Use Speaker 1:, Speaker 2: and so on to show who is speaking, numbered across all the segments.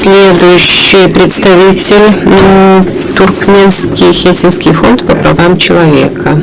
Speaker 1: Следующий представитель Туркменский Хельсинский фонд по правам человека.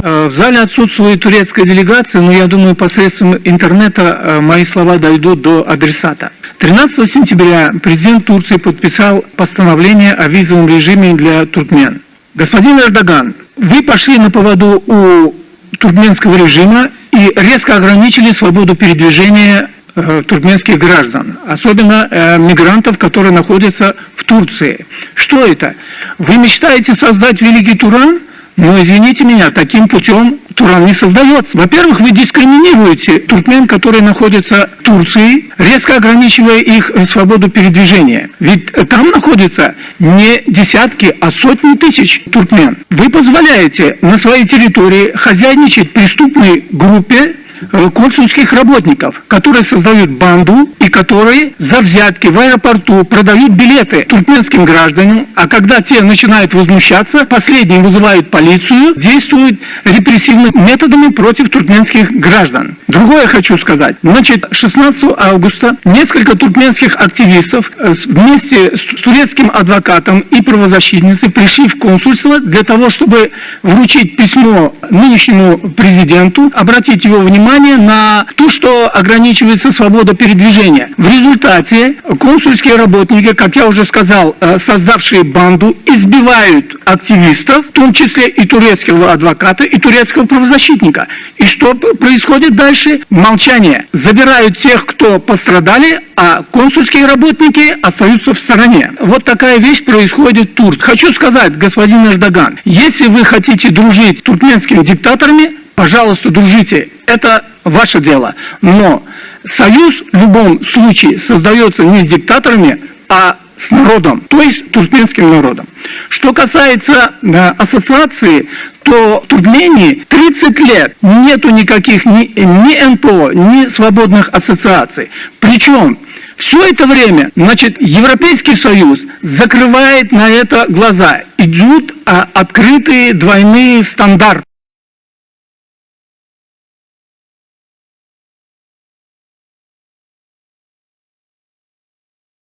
Speaker 2: В зале отсутствует турецкая делегация, но я думаю, посредством интернета мои слова дойдут до адресата. 13 сентября президент Турции подписал постановление о визовом режиме для туркмен. Господин Эрдоган, вы пошли на поводу у туркменского режима и резко ограничили свободу передвижения туркменских граждан, особенно мигрантов, которые находятся в Турции. Что это? Вы мечтаете создать великий Туран? Но, извините меня, таким путем Туран не создается. Во-первых, вы дискриминируете туркмен, которые находятся в Турции, резко ограничивая их свободу передвижения. Ведь там находятся не десятки, а сотни тысяч туркмен. Вы позволяете на своей территории хозяйничать преступной группе консульских работников, которые создают банду и которые за взятки в аэропорту продают билеты туркменским гражданам, а когда те начинают возмущаться, последние вызывают полицию, действуют репрессивными методами против туркменских граждан. Другое хочу сказать. Значит, 16 августа несколько туркменских активистов вместе с турецким адвокатом и правозащитницей пришли в консульство для того, чтобы вручить письмо нынешнему президенту, обратить его внимание на то, что ограничивается свобода передвижения. В результате консульские работники, как я уже сказал, создавшие банду, избивают активистов, в том числе и турецкого адвоката, и турецкого правозащитника. И что происходит дальше? Молчание. Забирают тех, кто пострадали, а консульские работники остаются в стороне. Вот такая вещь происходит в Турции. Хочу сказать, господин Эрдоган, если вы хотите дружить с туркменскими диктаторами, пожалуйста, дружите. Это ваше дело. Но союз в любом случае создается не с диктаторами, а с народом, то есть туркменским народом. Что касается ассоциации, то в Туркмении 30 лет нету никаких ни НПО, ни свободных ассоциаций. Причем все это время, значит, Европейский Союз закрывает на это глаза. Идут открытые двойные стандарты.